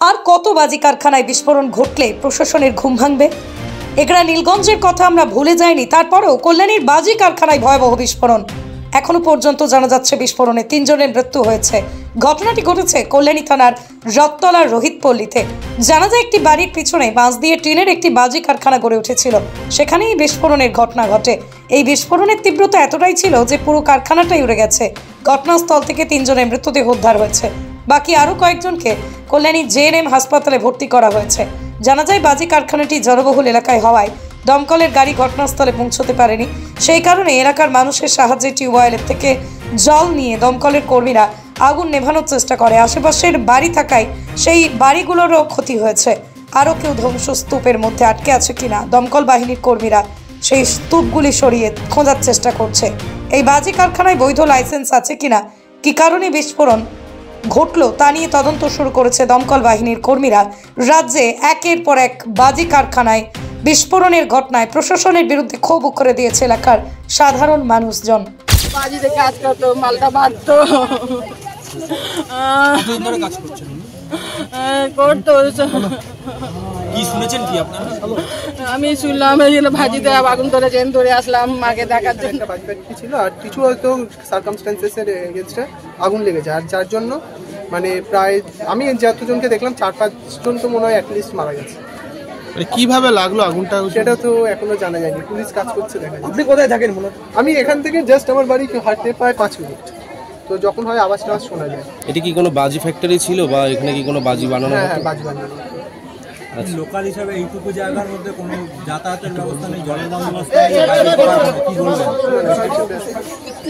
আর কত বাজি কারখানায় বিস্ফোরণ ঘটলে প্রশাসনের ঘুম ভাঙবে? এগরা নীলগঞ্জের কথা আমরা ভুলে যাইনি, তারপরেও কল্যাণীর বাজি কারখানায় ভয়াবহ বিস্ফোরণ। এখনো পর্যন্ত জানা যাচ্ছে বিস্ফোরণে 3 জনের মৃত্যু হয়েছে। ঘটনাটি ঘটেছে কল্যাণী থানার রথতলার রোহিতপল্লীতে। জানা যায় একটি বাড়ির পিছনে বাঁশ দিয়ে টিনের একটি বাজি কারখানা গড়ে উঠেছিল, সেখানেই বিস্ফোরণের ঘটনা ঘটে। এই বিস্ফোরণের তীব্রতা এতটাই ছিল যে পুরো কারখানাটাই উড়ে গেছে। ঘটনাস্থল থেকে 3 জনের মৃতদেহ উদ্ধার হয়েছে। বাকি আরও কয়েকজনকে কল্যাণী জেএনএম হাসপাতালে ভর্তি করা হয়েছে। জানা যায় বাজি কারখানাটি জনবহুল এলাকায় হওয়ায় দমকলের গাড়ি ঘটনাস্থলে পৌঁছতে পারেনি। সেই কারণে এলাকার মানুষের সাহায্যে টিউবওয়েলের থেকে জল নিয়ে দমকলের কর্মীরা আগুন নেভানোর চেষ্টা করে। আশেপাশের বাড়ি থাকায় সেই বাড়িগুলোরও ক্ষতি হয়েছে। আরও কেউ ধ্বংসস্তূপের মধ্যে আটকে আছে কিনা দমকল বাহিনীর কর্মীরা সেই স্তূপগুলি সরিয়ে খোঁজার চেষ্টা করছে। এই বাজি কারখানায় বৈধ লাইসেন্স আছে কিনা, কি কারণে বিস্ফোরণ ঘটলো তা নিয়ে তদন্ত শুরু করেছে দমকল বাহিনীর কর্মীরা। রাজ্যে একের পর এক বাজি কারখানায় বিস্ফোরণের ঘটনায় প্রশাসনের বিরুদ্ধে ক্ষোভ উগরে দিয়েছে এলাকার সাধারণ মানুষজন। বাজিতে কাজ করতো, মালটা বাড়তো করতো। আমি শুনলাম ভাজিতে আগুন ধরেছেন, ধরে আসলাম মাকে দেখার জন্য। ছিল আর কিছু হয়তো সার্কামস্ট্যান্সেসের এগেইনস্টে আগুন লেগেছে, আর যার জন্য মানে প্রায় আমি যতজনকে দেখলাম 4-5 জন তো মনে হয় অ্যাটলিস্ট মারা গেছে। কিভাবে লাগলো আগুনটা সেটা তো এখনো জানা যায়নি, পুলিশ কাজ করছে দেখা যাচ্ছে। আপনি কোথায় থাকেন? আমি এখান থেকে জাস্ট আমার বাড়ি হাঁটতে প্রায় 5 মিনিট, তো যখন হয় আওয়াজ টাওয়াজ শোনা যায়। এটা কি কোনো বাজি ফ্যাক্টরি ছিল বা এখানে কি কোনো বাজি বানানো? হ্যাঁ, বাজি বানানো। লোকাল হিসাবে এইটুকু জায়গার মধ্যে কোনো যাতায়াতের ব্যবস্থা নেই, জলের বন্দোবস্ত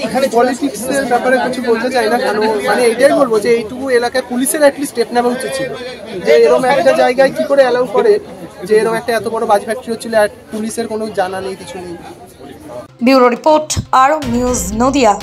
এখানে পলিটিক্সের ব্যাপারে কিছু বলতে চাই না, কারণ মানে এটাই বলবো যে এইটুকু এলাকায় পুলিশের অ্যাটলিস্ট স্টেপ নেওয়া উচিত ছিল, যে এরকম একটা জায়গায় কি করে অ্যালাউ করে যে এরকম একটা এত বড় বাজি ফ্যাক্টরি হচ্ছিল আর পুলিশের কোনো জানা নেই, কিছু নেই। ব্যুরো রিপোর্ট, আরব নিউজ, নদিয়া।